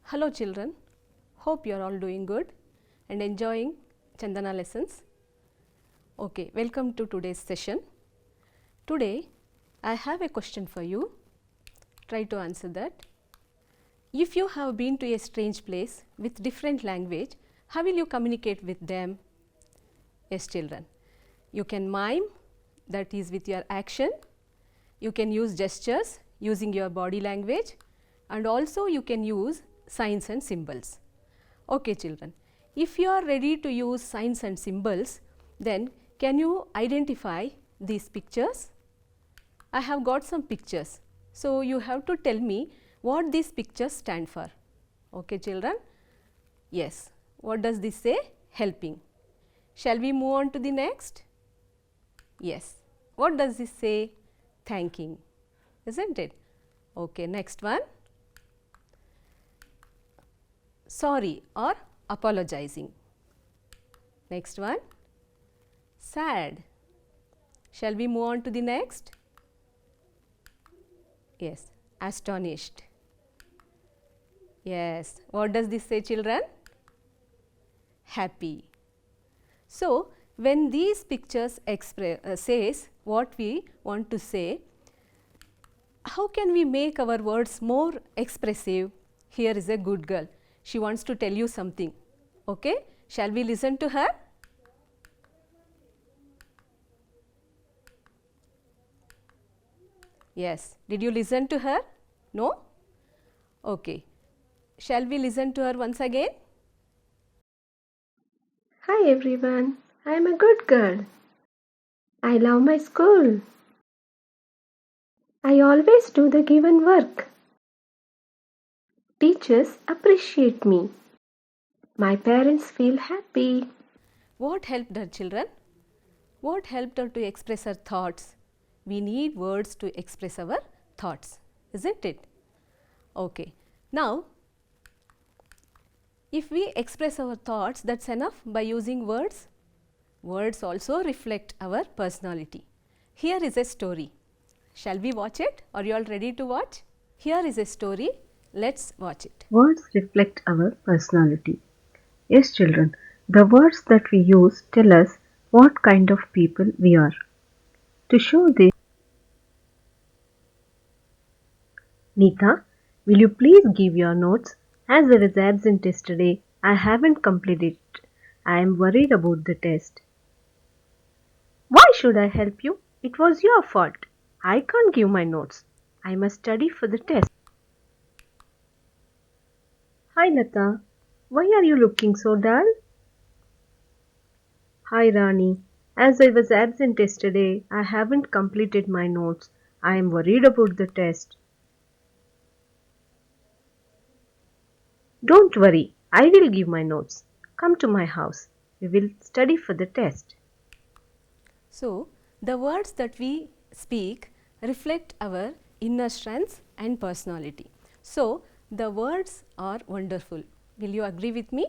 Hello children, hope you are all doing good and enjoying Chandana lessons. Okay, welcome to today's session. Today I have a question for you. Try to answer that. If you have been to a strange place with different language, how will you communicate with them? Yes children, you can mime, that is with your action. You can use gestures using your body language, and also you can use signs and symbols. Okay children, if you are ready to use signs and symbols, then can you identify these pictures? I have got some pictures. So, you have to tell me what these pictures stand for. Okay children? Yes. What does this say? Helping. Shall we move on to the next? Yes. What does this say? Thanking. Isn't it? Okay, next one. Sorry or apologizing. Next one. Sad. Shall we move on to the next? Yes, astonished. Yes, what does this say children? Happy. So, when these pictures says what we want to say, how can we make our words more expressive? Here is a good girl. She wants to tell you something. Okay? Shall we listen to her? Yes. Did you listen to her? No? Okay. Shall we listen to her once again? Hi everyone, I am a good girl. I love my school. I always do the given work. Teachers appreciate me. My parents feel happy. What helped her children? What helped her to express her thoughts? We need words to express our thoughts, isn't it? Okay. Now, if we express our thoughts, that's enough by using words. Words also reflect our personality. Here is a story. Shall we watch it? Are you all ready to watch? Here is a story. Let's watch it. Words reflect our personality. Yes, children, the words that we use tell us what kind of people we are. To show this, Neeta, will you please give your notes? As I was absent yesterday, I haven't completed it. I am worried about the test. Why should I help you? It was your fault. I can't give my notes. I must study for the test. Hi Lata, why are you looking so dull? Hi Rani, as I was absent yesterday, I haven't completed my notes. I am worried about the test. Don't worry, I will give my notes. Come to my house. We will study for the test. So, the words that we speak reflect our inner strengths and personality. So, the words are wonderful. Will you agree with me?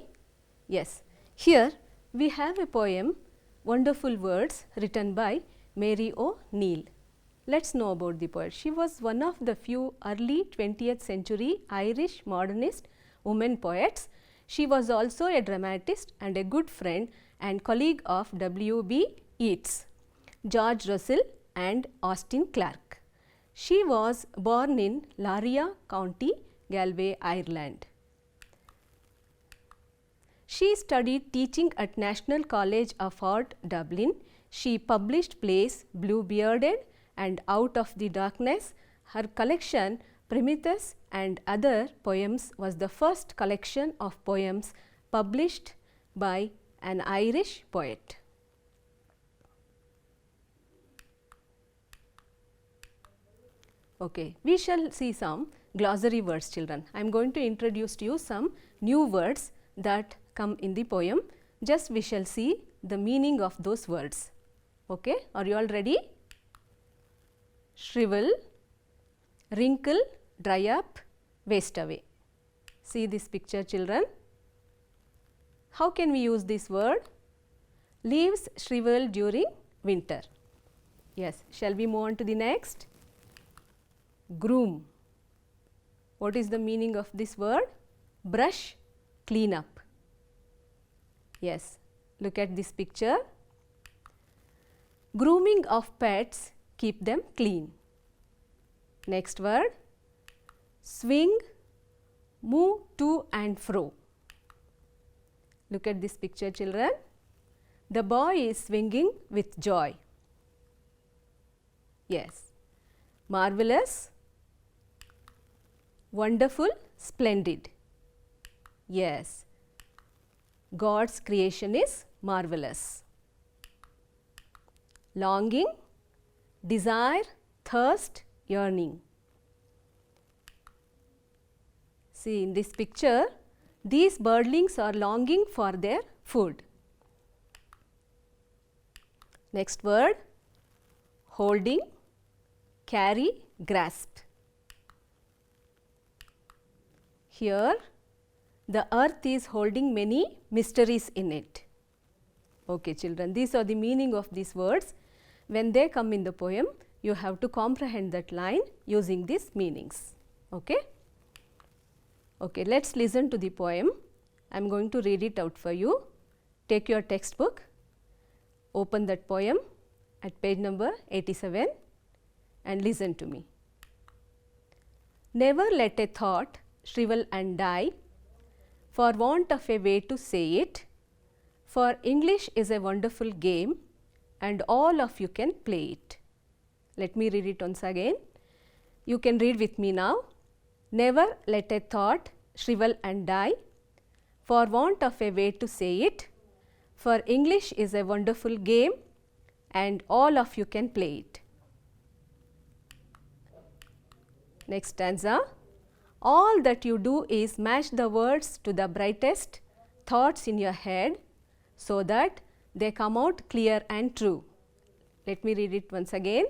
Yes. Here we have a poem, Wonderful Words, written by Mary O'Neill. Let's know about the poet. She was one of the few early 20th century Irish modernist women poets. She was also a dramatist and a good friend and colleague of W.B. Yeats, George Russell and Austin Clarke. She was born in Laria County, Galway, Ireland. She studied teaching at National College of Art, Dublin. She published plays Blue Bearded and Out of the Darkness. Her collection Prometheus and Other Poems was the first collection of poems published by an Irish poet. Okay, we shall see some glossary words children. I am going to introduce to you some new words that come in the poem. Just we shall see the meaning of those words. Okay, are you all ready? Shrivel, wrinkle, dry up, waste away. See this picture children. How can we use this word? Leaves shrivel during winter. Yes, shall we move on to the next? Groom. What is the meaning of this word? brush, clean up. Yes, look at this picture. Grooming of pets, keep them clean. Next word, swing, move to and fro. Look at this picture, children. The boy is swinging with joy. Yes, marvelous, wonderful, splendid. Yes, God's creation is marvelous. Longing, desire, thirst, yearning. See, in this picture, these birdlings are longing for their food. Next word, holding, carry, grasp. Here, the earth is holding many mysteries in it. Okay, children, these are the meaning of these words. When they come in the poem, you have to comprehend that line using these meanings. Okay? Okay, let's listen to the poem. I am going to read it out for you. Take your textbook, open that poem at page number 87 and listen to me. Never let a thought shrivel and die for want of a way to say it, for English is a wonderful game and all of you can play it. Let me read it once again. You can read with me now. Never let a thought shrivel and die for want of a way to say it, for English is a wonderful game and all of you can play it. Next stanza. All that you do is match the words to the brightest thoughts in your head so that they come out clear and true. Let me read it once again.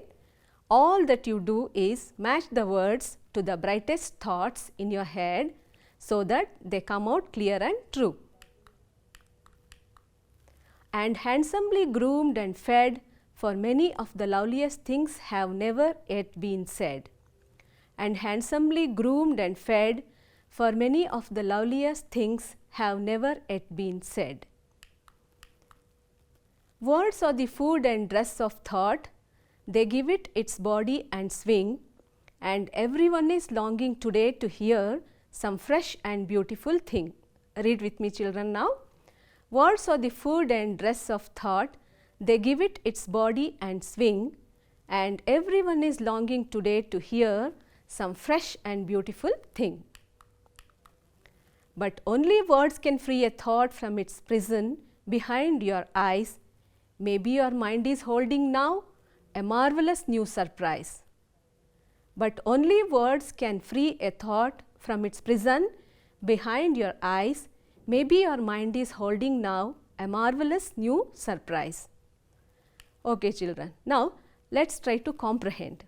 All that you do is match the words to the brightest thoughts in your head so that they come out clear and true. And handsomely groomed and fed, for many of the loveliest things have never yet been said. And handsomely groomed and fed, for many of the loveliest things have never yet been said. Words are the food and dress of thought, they give it its body and swing, and everyone is longing today to hear some fresh and beautiful thing. Read with me, children, now. Words are the food and dress of thought, they give it its body and swing, and everyone is longing today to hear some fresh and beautiful thing. But only words can free a thought from its prison behind your eyes. Maybe your mind is holding now a marvelous new surprise. But only words can free a thought from its prison behind your eyes. Maybe your mind is holding now a marvelous new surprise. Okay, children. Now, let's try to comprehend.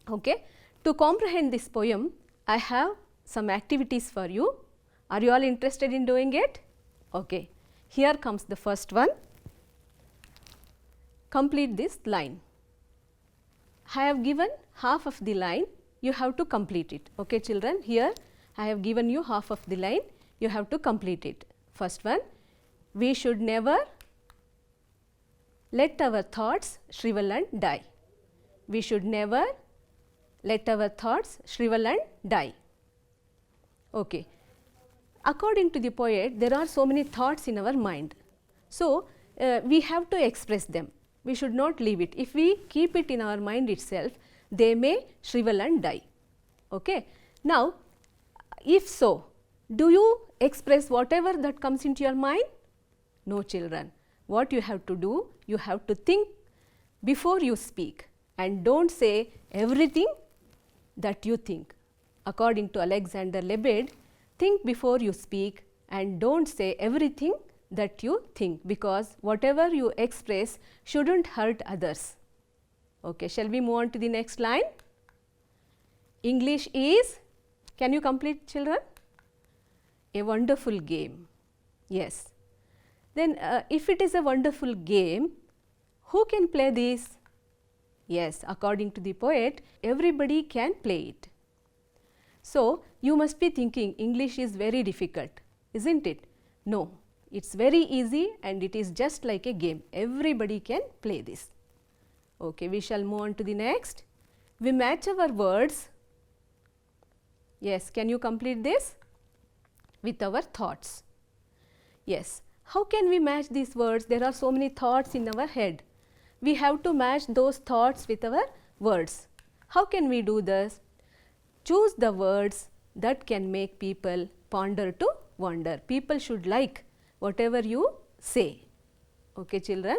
Okay. To comprehend this poem, I have some activities for you. Are you all interested in doing it? Okay. Here comes the first one. Complete this line. I have given half of the line, you have to complete it. Okay, children, here I have given you half of the line, you have to complete it. First one, we should never let our thoughts shrivel and die. We should never let our thoughts shrivel and die. Okay. According to the poet, there are so many thoughts in our mind. So, we have to express them. We should not leave it. If we keep it in our mind itself, they may shrivel and die. Okay. Now, if so, do you express whatever that comes into your mind? No, children. What you have to do, you have to think before you speak and don't say everything that you think. According to Alexander Lebed, think before you speak and don't say everything that you think, because whatever you express shouldn't hurt others. Okay, shall we move on to the next line? English is, can you complete, children? A wonderful game. Yes. Then if it is a wonderful game, who can play this? Yes, according to the poet, everybody can play it. So, you must be thinking English is very difficult, isn't it? No, it's very easy and it is just like a game. Everybody can play this. Okay, we shall move on to the next. We match our words. Yes, can you complete this? With our thoughts. Yes, how can we match these words? There are so many thoughts in our head. We have to match those thoughts with our words. How can we do this? Choose the words that can make people ponder to wonder. People should like whatever you say. Okay, children?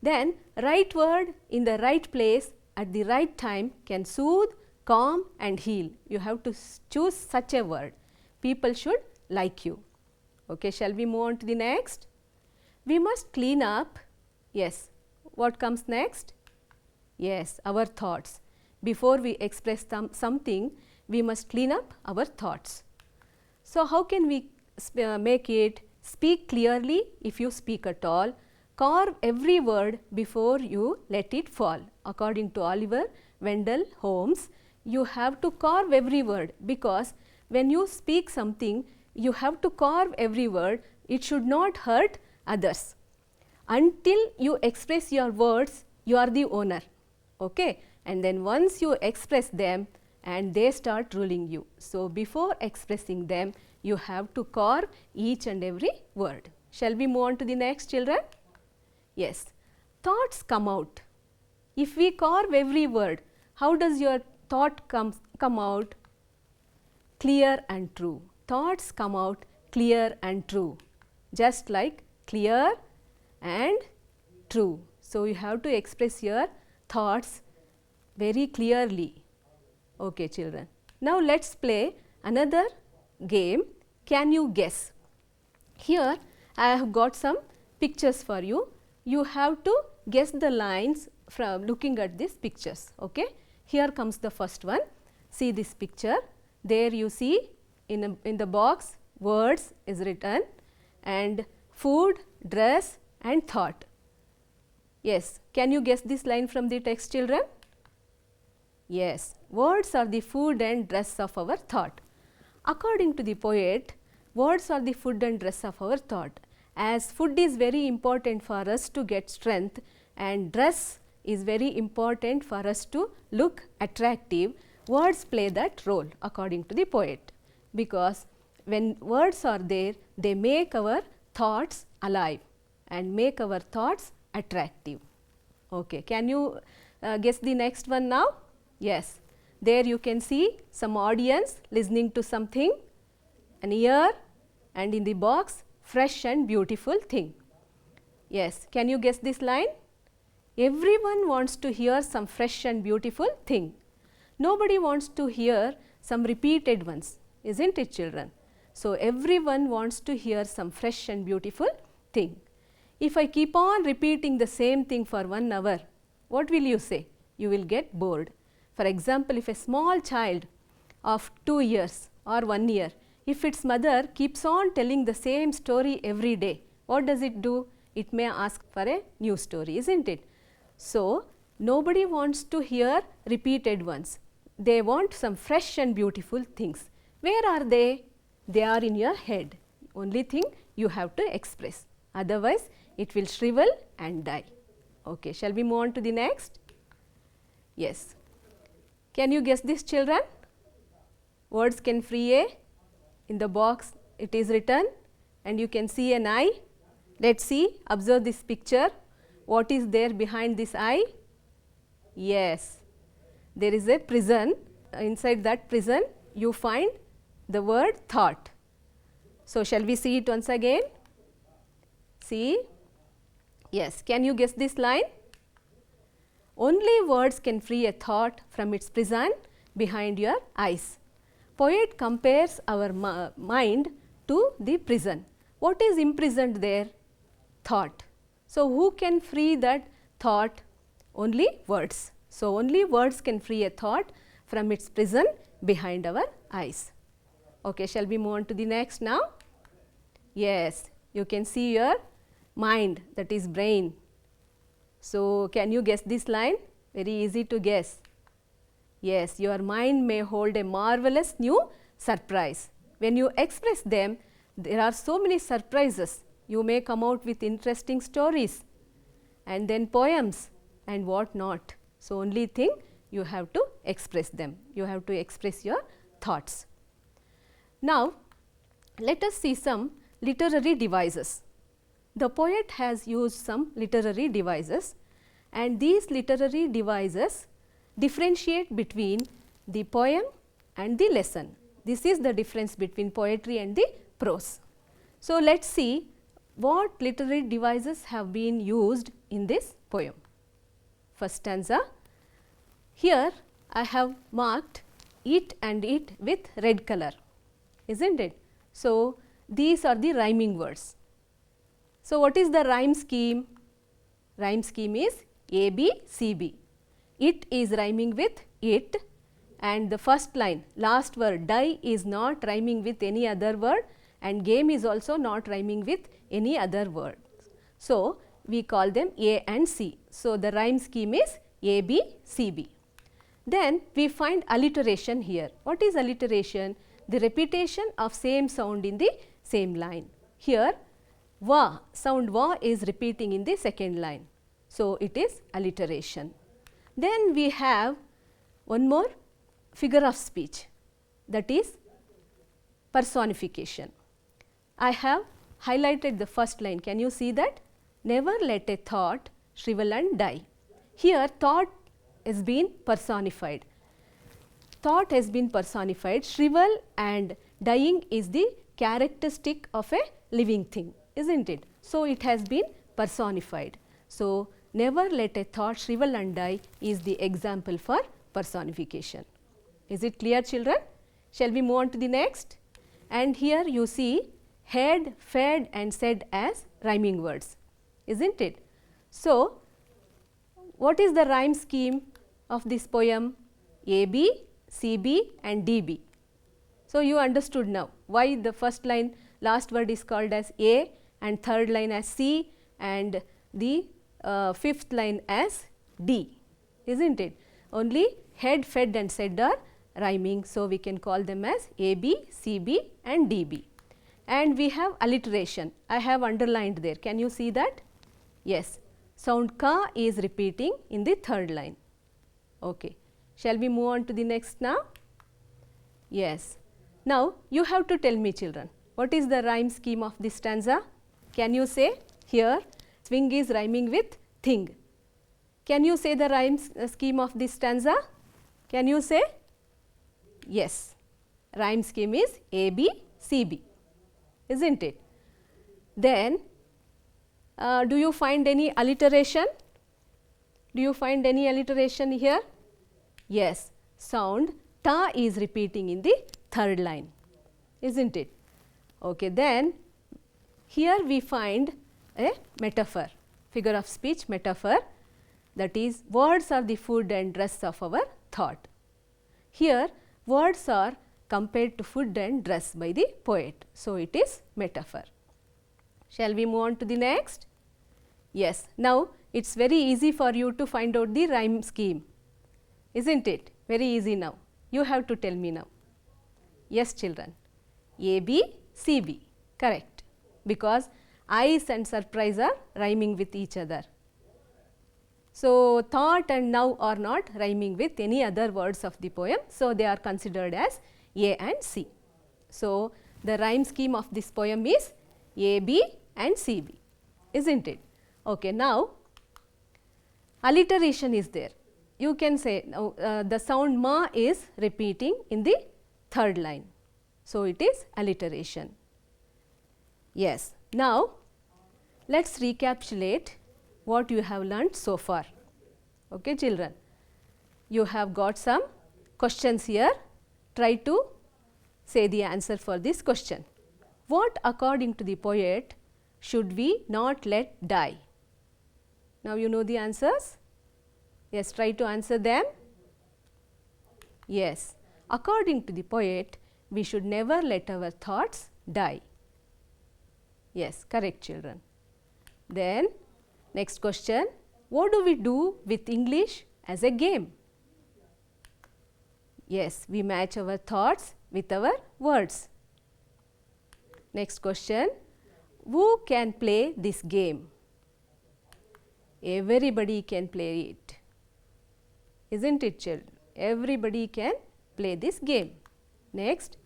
Then, right word in the right place at the right time can soothe, calm and heal. You have to choose such a word. People should like you. Okay, shall we move on to the next? We must clean up. Yes, what comes next? Yes, our thoughts. Before we express something, we must clean up our thoughts. So, how can we make it? Speak clearly if you speak at all. Carve every word before you let it fall. According to Oliver Wendell Holmes, you have to carve every word, because when you speak something, you have to carve every word. It should not hurt others. Until you express your words, you are the owner. Okay? And then once you express them, and they start ruling you. So, before expressing them, you have to carve each and every word. Shall we move on to the next, children? Yes, thoughts come out. If we carve every word, how does your thought come out? Clear and true. Thoughts come out clear and true, just like clear and true. So, you have to express your thoughts very clearly. Okay, children. Now, let us play another game. Can you guess? Here I have got some pictures for you. You have to guess the lines from looking at these pictures. Okay? Here comes the first one. See this picture. There you see in the box words is written, and food, dress and thought. Yes, can you guess this line from the text, children? Yes, words are the food and dress of our thought. According to the poet, words are the food and dress of our thought. As food is very important for us to get strength, and dress is very important for us to look attractive, words play that role according to the poet, because when words are there, they make our thoughts alive and make our thoughts attractive. Okay. Can you guess the next one now? Yes, there you can see some audience listening to something, an ear, and in the box fresh and beautiful thing. Yes, can you guess this line? Everyone wants to hear some fresh and beautiful thing. Nobody wants to hear some repeated ones, isn't it, children? So, everyone wants to hear some fresh and beautiful thing. If I keep on repeating the same thing for 1 hour, what will you say? You will get bored. For example, if a small child of 2 years or 1 year, if its mother keeps on telling the same story every day, what does it do? It may ask for a new story, isn't it? So, nobody wants to hear repeated ones. They want some fresh and beautiful things. Where are they? They are in your head. Only thing you have to express. Otherwise, it will shrivel and die. Okay, shall we move on to the next? Yes. Can you guess this, children? Words can free a. In the box it is written, and you can see an eye. Let us see, observe this picture. What is there behind this eye? Yes, there is a prison. Inside that prison you find the word thought. So, shall we see it once again? See? Yes, can you guess this line? Only words can free a thought from its prison behind your eyes. Poet compares our mind to the prison. What is imprisoned there? Thought. So, who can free that thought? Only words. So, only words can free a thought from its prison behind our eyes. Okay, shall we move on to the next now? Yes, you can see your mind, that is brain. So, can you guess this line? Very easy to guess. Yes, your mind may hold a marvelous new surprise. When you express them, there are so many surprises. You may come out with interesting stories and then poems and what not. So, only thing you have to express them. You have to express your thoughts. Now, let us see some literary devices. The poet has used some literary devices, and these literary devices differentiate between the poem and the lesson. This is the difference between poetry and the prose. So, let us see what literary devices have been used in this poem. First stanza. Here I have marked it and it with red color, isn't it? So, these are the rhyming words. So, what is the rhyme scheme? Rhyme scheme is A, B, C, B. It is rhyming with it, and the first line, last word die is not rhyming with any other word, and game is also not rhyming with any other word. So, we call them A and C. So, the rhyme scheme is A, B, C, B. Then we find alliteration here. What is alliteration? The repetition of same sound in the same line. Here va, sound va is repeating in the second line. So, it is alliteration. Then we have one more figure of speech, that is personification. I have highlighted the first line. Can you see that? Never let a thought shrivel and die. Here thought has been personified. Thought has been personified. Shrivel and dying is the characteristic of a living thing, isn't it? So, it has been personified. So, never let a thought shrivel and die is the example for personification. Is it clear, children? Shall we move on to the next? And here you see had, fed and said as rhyming words, isn't it? So, what is the rhyme scheme of this poem? A, B, C, B and D, B. So, you understood now why the first line last word is called as A and third line as C and the fifth line as D, isn't it? Only had, fed and said are rhyming. So, we can call them as A, B, C, B and D, B. And we have alliteration. I have underlined there. Can you see that? Yes. Sound ka is repeating in the third line. Okay. Shall we move on to the next now? Yes. Now, you have to tell me, children, what is the rhyme scheme of this stanza? Can you say? Here swing is rhyming with thing. Can you say the rhyme scheme of this stanza? Can you say? Yes. Rhyme scheme is A, B, C, B, isn't it? Then do you find any alliteration? Do you find any alliteration here? Yes. Sound ta is repeating in the third line, isn't it? Okay. Then here we find a metaphor, figure of speech metaphor, that is words are the food and dress of our thought. Here words are compared to food and dress by the poet. So, it is metaphor. Shall we move on to the next? Yes. Now, it is very easy for you to find out the rhyme scheme, isn't it? Very easy now. You have to tell me now. Yes, children. A, B, C, B. Correct. Because eyes and surprise are rhyming with each other. So, thought and now are not rhyming with any other words of the poem. So, they are considered as A and C. So, the rhyme scheme of this poem is A, B and C, B, isn't it? Okay. Now, alliteration is there. You can say now the sound ma is repeating in the third line. So, it is alliteration. Yes. Now, let us recapitulate what you have learnt so far. Okay, children. You have got some questions here. Try to say the answer for this question. What according to the poet should we not let die? Now, you know the answers? Yes, try to answer them. Yes. According to the poet, we should never let our thoughts die. Yes, correct, children. Then next question, what do we do with English as a game? Yes, we match our thoughts with our words. Next question. Who can play this game? Everybody can play it. Isn't it, children? Everybody can play this game. Next.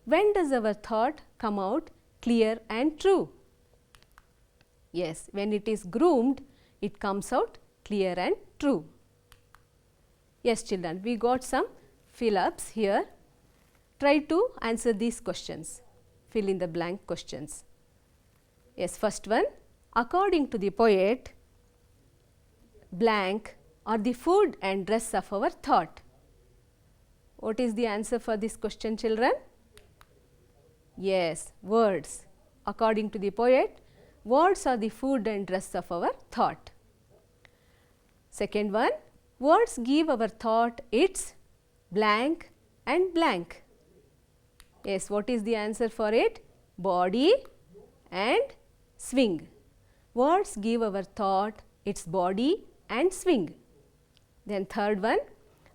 When does our thought come out clear and true? Yes, when it is groomed, it comes out clear and true. Yes, children, we got some fill-ups here. Try to answer these questions. Fill in the blank questions. Yes, first one. According to the poet, blank are the food and dress of our thought. What is the answer for this question, children? Yes, words. According to the poet, words are the food and dress of our thought. Second one, words give our thought its blank and blank. Yes, what is the answer for it? Body and swing. Words give our thought its body and swing. Then third one,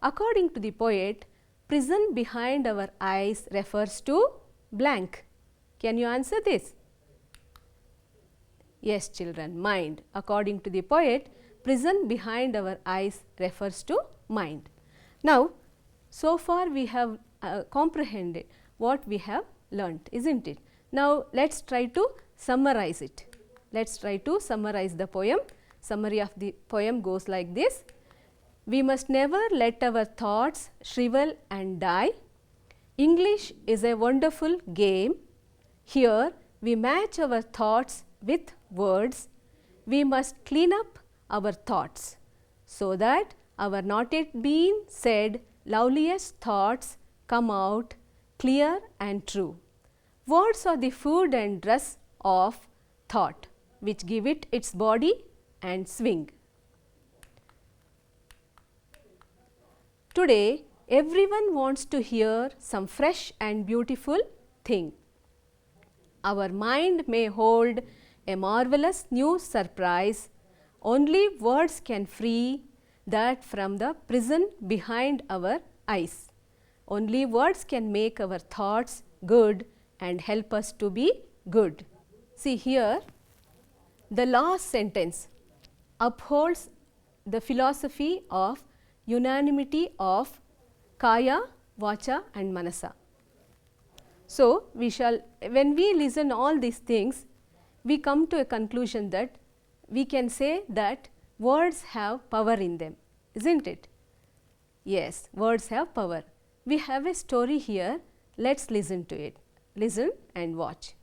according to the poet, prison behind our eyes refers to blank. Can you answer this? Yes, children, mind. According to the poet, prison behind our eyes refers to mind. Now, so far we have comprehended what we have learnt, isn't it? Now, let us try to summarize it. Let us try to summarize the poem. Summary of the poem goes like this. We must never let our thoughts shrivel and die. English is a wonderful game. Here we match our thoughts with words. We must clean up our thoughts so that our not yet been said loveliest thoughts come out clear and true. Words are the food and dress of thought, which give it its body and swing. Today, everyone wants to hear some fresh and beautiful thing. Our mind may hold a marvelous new surprise. Only words can free that from the prison behind our eyes. Only words can make our thoughts good and help us to be good. See here, the last sentence upholds the philosophy of unanimity of Kaya, Vacha and Manasa. So, we shall, when we listen all these things, we come to a conclusion that we can say that words have power in them, isn't it? Yes, words have power. We have a story here, let us listen to it. Listen and watch.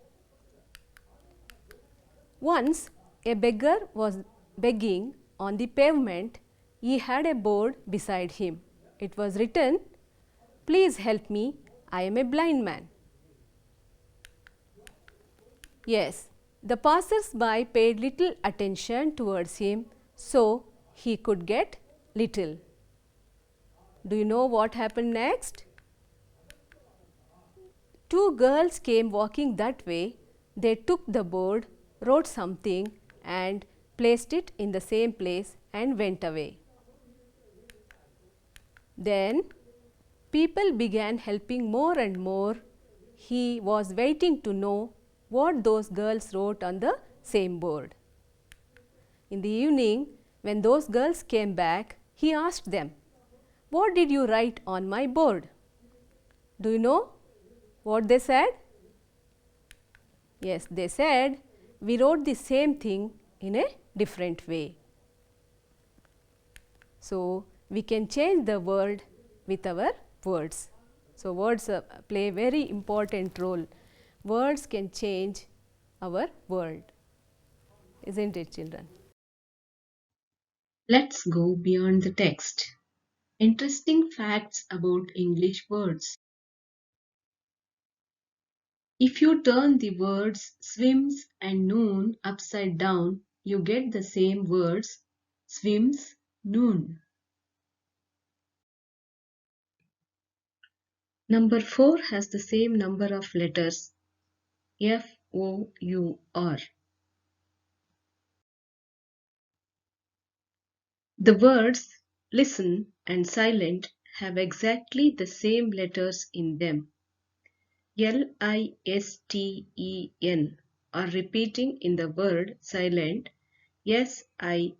Once a beggar was begging on the pavement. He had a board beside him. It was written, "Please help me, I am a blind man." Yes, the passers-by paid little attention towards him, so he could get little. Do you know what happened next? Two girls came walking that way. They took the board, wrote something and placed it in the same place and went away. Then people began helping more and more. He was waiting to know what those girls wrote on the same board. In the evening, when those girls came back, he asked them, "What did you write on my board?" Do you know what they said? Yes, they said, "We wrote the same thing in a different way." So, we can change the world with our words. So, words play a very important role. Words can change our world, isn't it, children? Let's go beyond the text. Interesting facts about English words. If you turn the words swims and noon upside down, you get the same words swims, noon. Number 4 has the same number of letters F-O-U-R. The words listen and silent have exactly the same letters in them. L-I-S-T-E-N are repeating in the word silent S-I-L-E-N-T.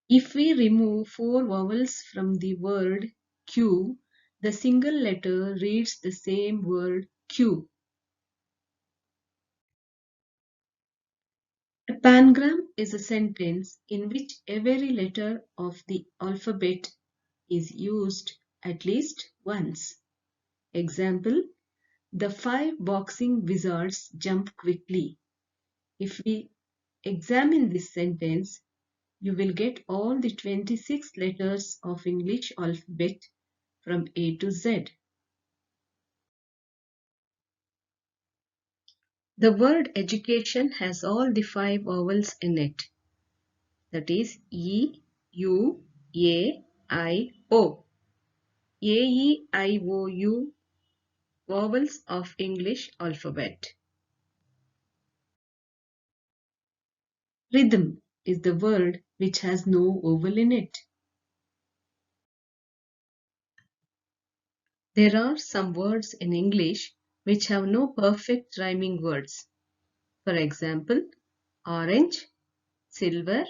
If we remove 4 vowels from the word Q, the single letter reads the same word Q. A pangram is a sentence in which every letter of the alphabet is used at least once. Example, the 5 boxing wizards jump quickly. If we examine this sentence, you will get all the 26 letters of English alphabet from A to Z. The word education has all the 5 vowels in it. That is E, U, A, I, O. A, E, I, O, U vowels of English alphabet. Rhythm is the word which has no vowel in it. There are some words in English which have no perfect rhyming words. For example, orange, silver,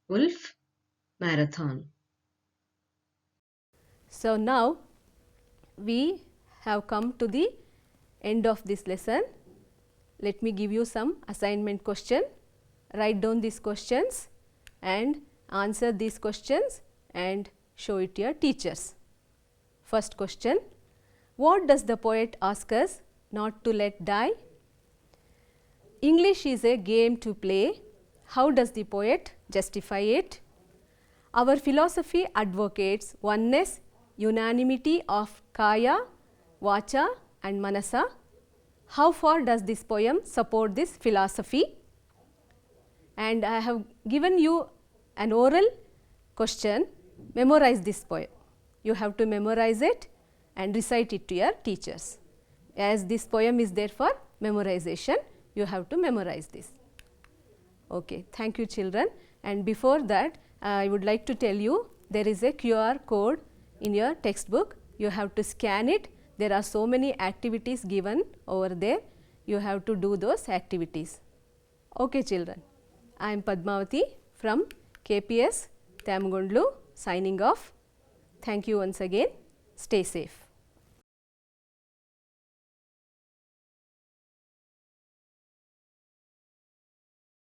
wolf, marathon. So now we have come to the end of this lesson. Let me give you some assignment question. Write down these questions and answer these questions and show it to your teachers. First question, what does the poet ask us not to let die? English is a game to play. How does the poet justify it? Our philosophy advocates oneness, unanimity of Kaya, Vacha and Manasa. How far does this poem support this philosophy? And I have given you an oral question. Memorize this poem. You have to memorize it and recite it to your teachers. As this poem is there for memorization, you have to memorize this. Okay, thank you children. And before that, I would like to tell you there is a QR code in your textbook. You have to scan it. There are so many activities given over there. You have to do those activities. Okay children, I am Padmavati from KPS Tamgondlu signing off. Thank you once again. Stay safe.